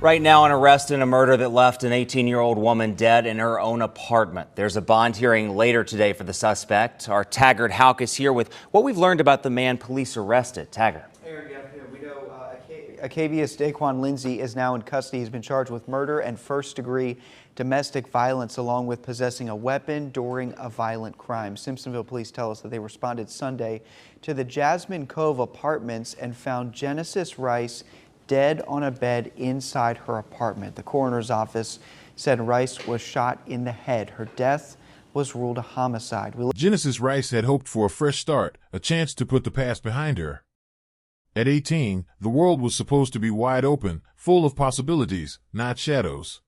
Right now, an arrest in a murder that left an 18-year-old woman dead in her own apartment. There's a bond hearing later today for the suspect. Our Taggart Hauk is here with what we've learned about the man police arrested. Taggart. We know Akevius Dayquan Lindsey is now in custody. He's been charged with murder and first-degree domestic violence, along with possessing a weapon during a violent crime. Simpsonville police tell us that they responded Sunday to the Jasmine Cove apartments and found Genesys Rice dead on a bed inside her apartment. The coroner's office said Rice was shot in the head. Her death was ruled a homicide. Genesys Rice had hoped for a fresh start, a chance to put the past behind her. At 18, the world was supposed to be wide open, full of possibilities, not shadows.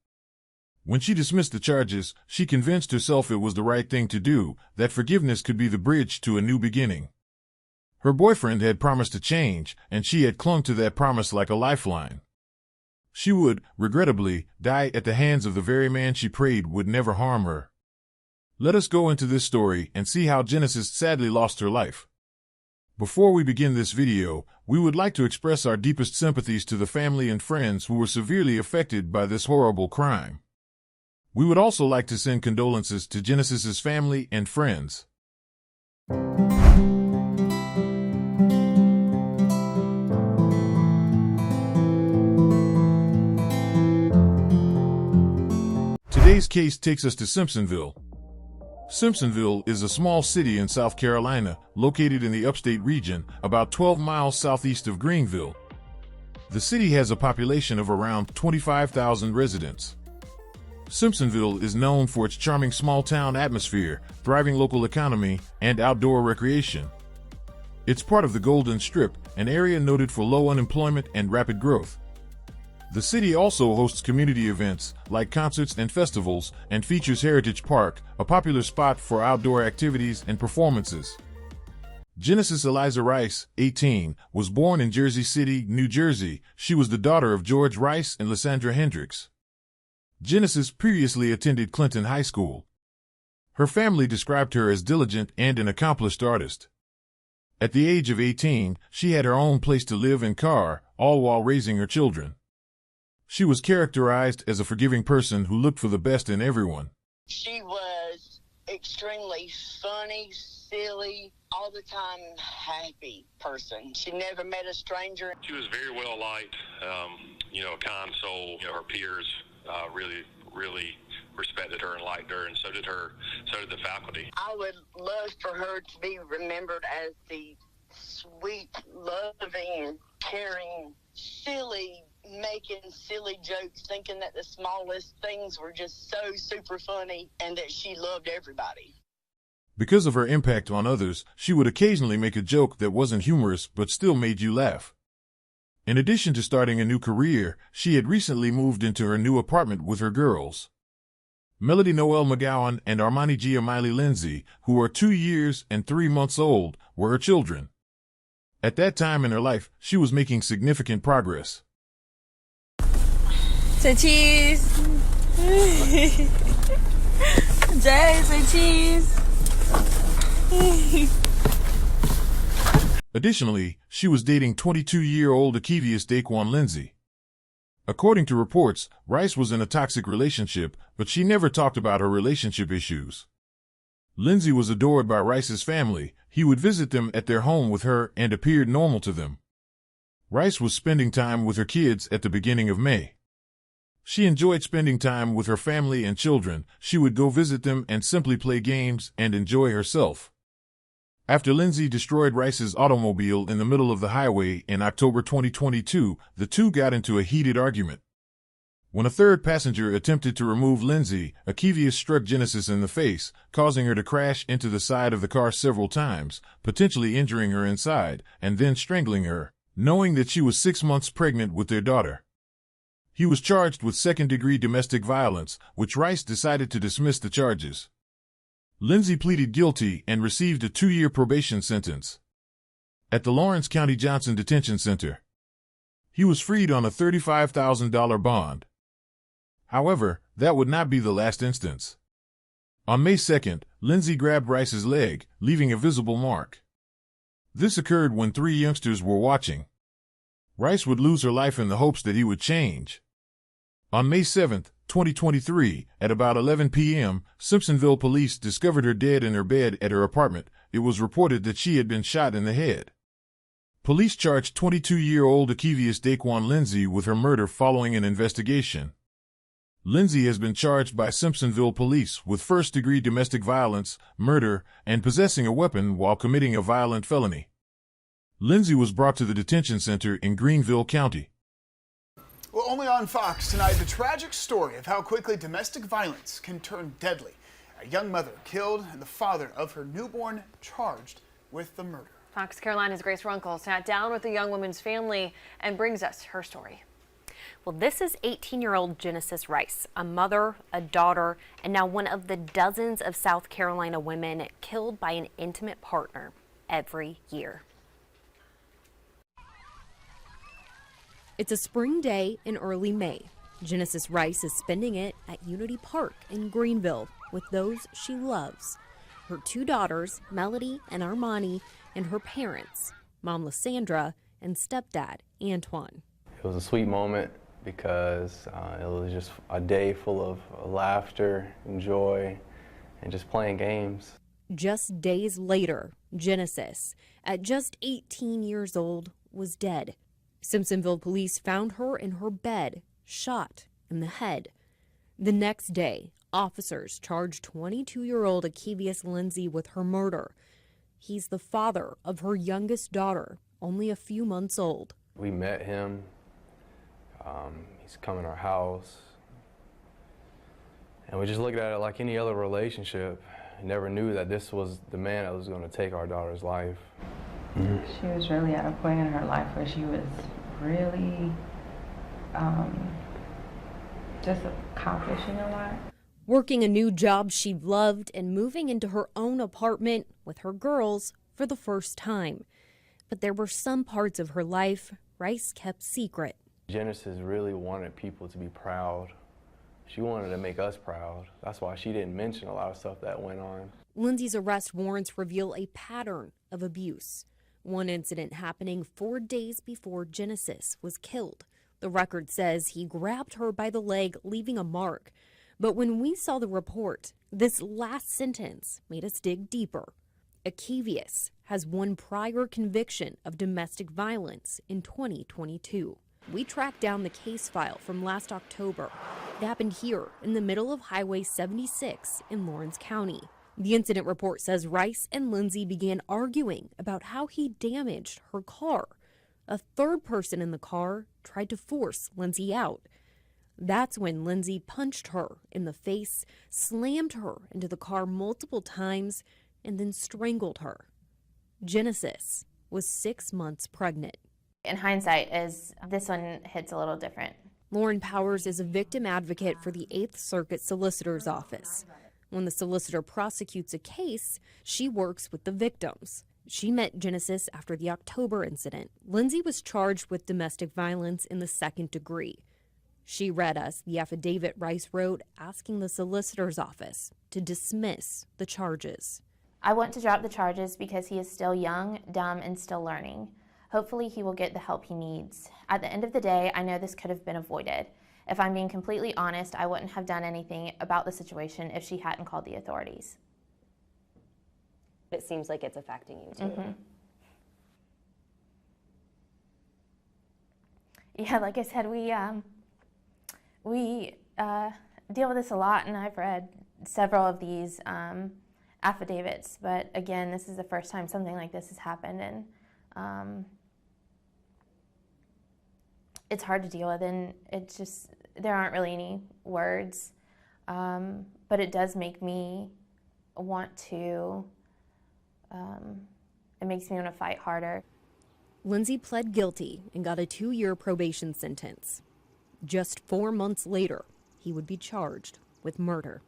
When she dismissed the charges, she convinced herself it was the right thing to do, that forgiveness could be the bridge to a new beginning. Her boyfriend had promised to change, and she had clung to that promise like a lifeline. She would, regrettably, die at the hands of the very man she prayed would never harm her. Let us go into this story and see how Genesys sadly lost her life. Before we begin this video, we would like to express our deepest sympathies to the family and friends who were severely affected by this horrible crime. We would also like to send condolences to Genesys's family and friends. Today's case takes us to Simpsonville. Simpsonville is a small city in South Carolina, located in the upstate region, about 12 miles southeast of Greenville. The city has a population of around 25,000 residents. Simpsonville is known for its charming small-town atmosphere, thriving local economy, and outdoor recreation. It's part of the Golden Strip, an area noted for low unemployment and rapid growth. The city also hosts community events, like concerts and festivals, and features Heritage Park, a popular spot for outdoor activities and performances. Genesys Eliza Rice, 18, was born in Jersey City, New Jersey. She was the daughter of George Rice and Lysandra Hendricks. Genesys previously attended Clinton High School. Her family described her as diligent and an accomplished artist. At the age of 18, she had her own place to live and car, all while raising her children. She was characterized as a forgiving person who looked for the best in everyone. She was extremely funny, silly, all the time happy person. She never met a stranger. She was very well liked, a kind soul. Her peers really respected her and liked her, and so did the faculty. I would love for her to be remembered as the sweet, loving, and caring, silly, making silly jokes, thinking that the smallest things were just so super funny, and that she loved everybody. Because of her impact on others, she would occasionally make a joke that wasn't humorous but still made you laugh. In addition to starting a new career, she had recently moved into her new apartment with her girls. Melody Noel McGowan and Armani Gia Miley Lindsey, who are 2 years and 3 months old, were her children. At that time in her life, she was making significant progress. Say cheese. Jay, say cheese. Additionally, she was dating 22-year-old Akevius Dayquan Lindsey. According to reports, Rice was in a toxic relationship, but she never talked about her relationship issues. Lindsey was adored by Rice's family. He would visit them at their home with her and appeared normal to them. Rice was spending time with her kids at the beginning of May. She enjoyed spending time with her family and children. She would go visit them and simply play games and enjoy herself. After Lindsey destroyed Rice's automobile in the middle of the highway in October 2022, the two got into a heated argument. When a third passenger attempted to remove Lindsey, Akevius struck Genesys in the face, causing her to crash into the side of the car several times, potentially injuring her inside, and then strangling her, knowing that she was 6 months pregnant with their daughter. He was charged with second-degree domestic violence, which Rice decided to dismiss the charges. Lindsey pleaded guilty and received a 2-year probation sentence at the Lawrence County Johnson Detention Center. He was freed on a $35,000 bond. However, that would not be the last instance. On May 2nd, Lindsey grabbed Rice's leg, leaving a visible mark. This occurred when 3 youngsters were watching. Rice would lose her life in the hopes that he would change. On May 7, 2023, at about 11 p.m., Simpsonville police discovered her dead in her bed at her apartment. It was reported that she had been shot in the head. Police charged 22-year-old Akevius Dayquan Lindsey with her murder following an investigation. Lindsey has been charged by Simpsonville police with first-degree domestic violence, murder, and possessing a weapon while committing a violent felony. Lindsey was brought to the detention center in Greenville County. Well, only on Fox tonight, the tragic story of how quickly domestic violence can turn deadly. A young mother killed and the father of her newborn charged with the murder. Fox Carolina's Grace Runkle sat down with the young woman's family and brings us her story. Well, this is 18-year-old Genesys Rice, a mother, a daughter, and now one of the dozens of South Carolina women killed by an intimate partner every year. It's a spring day in early May. Genesys Rice is spending it at Unity Park in Greenville with those she loves. Her two daughters, Melody and Armani, and her parents, Mom Lysandra and stepdad, Antoine. It was a sweet moment because it was just a day full of laughter and joy and just playing games. Just days later, Genesys, at just 18 years old, was dead. Simpsonville police found her in her bed, shot in the head. The next day, officers charged 22-year-old Akevius Lindsey with her murder. He's the father of her youngest daughter, only a few months old. We met him. He's come in our house. And we just looked at it like any other relationship. I never knew that this was the man that was going to take our daughter's life. She was really at a point in her life where she was really just accomplishing a lot. Working a new job she loved and moving into her own apartment with her girls for the first time. But there were some parts of her life Rice kept secret. Genesys really wanted people to be proud. She wanted to make us proud. That's why she didn't mention a lot of stuff that went on. Lindsey's arrest warrants reveal a pattern of abuse. One incident happening 4 days before Genesys was killed. The record says he grabbed her by the leg, leaving a mark. But when we saw the report, this last sentence made us dig deeper. Akevius has one prior conviction of domestic violence in 2022. We tracked down the case file from last October. It happened here in the middle of Highway 76 in Lawrence County. The incident report says Rice and Lindsey began arguing about how he damaged her car. A third person in the car tried to force Lindsey out. That's when Lindsey punched her in the face, slammed her into the car multiple times, and then strangled her. Genesys was 6 months pregnant. In hindsight, this one hits a little different. Lauren Powers is a victim advocate for the 8th Circuit Solicitor's Office. When the solicitor prosecutes a case, she works with the victims. She met Genesys after the October incident. Lindsey was charged with domestic violence in the 2nd degree. She read us the affidavit Rice wrote asking the solicitor's office to dismiss the charges. I want to drop the charges because he is still young, dumb, and still learning. Hopefully he will get the help he needs. At the end of the day, I know this could have been avoided. If I'm being completely honest, I wouldn't have done anything about the situation if she hadn't called the authorities. It seems like it's affecting you too. Mm-hmm. Yeah, like I said, we deal with this a lot, and I've read several of these affidavits, but again, this is the first time something like this has happened, and it's hard to deal with, and it's just, there aren't really any words, but it does make me want to, it makes me want to fight harder. Lindsey pled guilty and got a 2-year probation sentence. Just 4 months later, he would be charged with murder.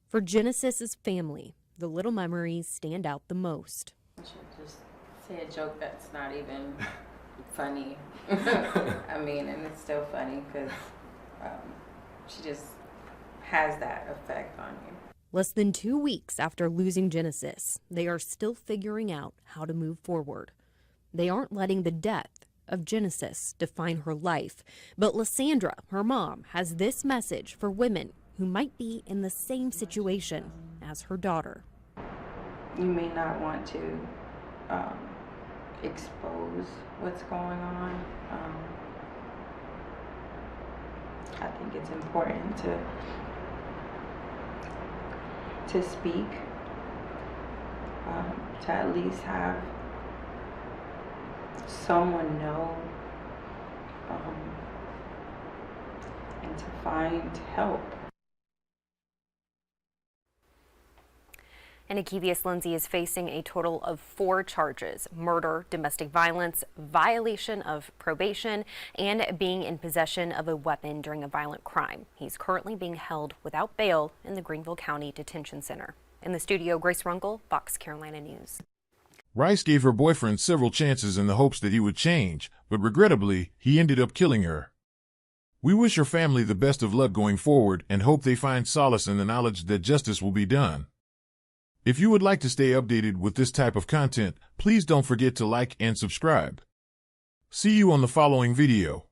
For Genesys' family, the little memories stand out the most. I should just say a joke that's not even funny. I mean, and it's still funny because she just has that effect on you. Less than 2 weeks after losing Genesys, they are still figuring out how to move forward. They aren't letting the death of Genesys define her life. But Lysandra, her mom, has this message for women who might be in the same situation as her daughter. You may not want to expose what's going on. I think it's important to speak, to at least have someone know, and to find help. And Akevius Lindsey is facing a total of 4 charges: murder, domestic violence, violation of probation, and being in possession of a weapon during a violent crime. He's currently being held without bail in the Greenville County Detention Center. In the studio, Grace Runkle, Fox Carolina News. Rice gave her boyfriend several chances in the hopes that he would change, but regrettably, he ended up killing her. We wish her family the best of luck going forward and hope they find solace in the knowledge that justice will be done. If you would like to stay updated with this type of content, please don't forget to like and subscribe. See you on the following video.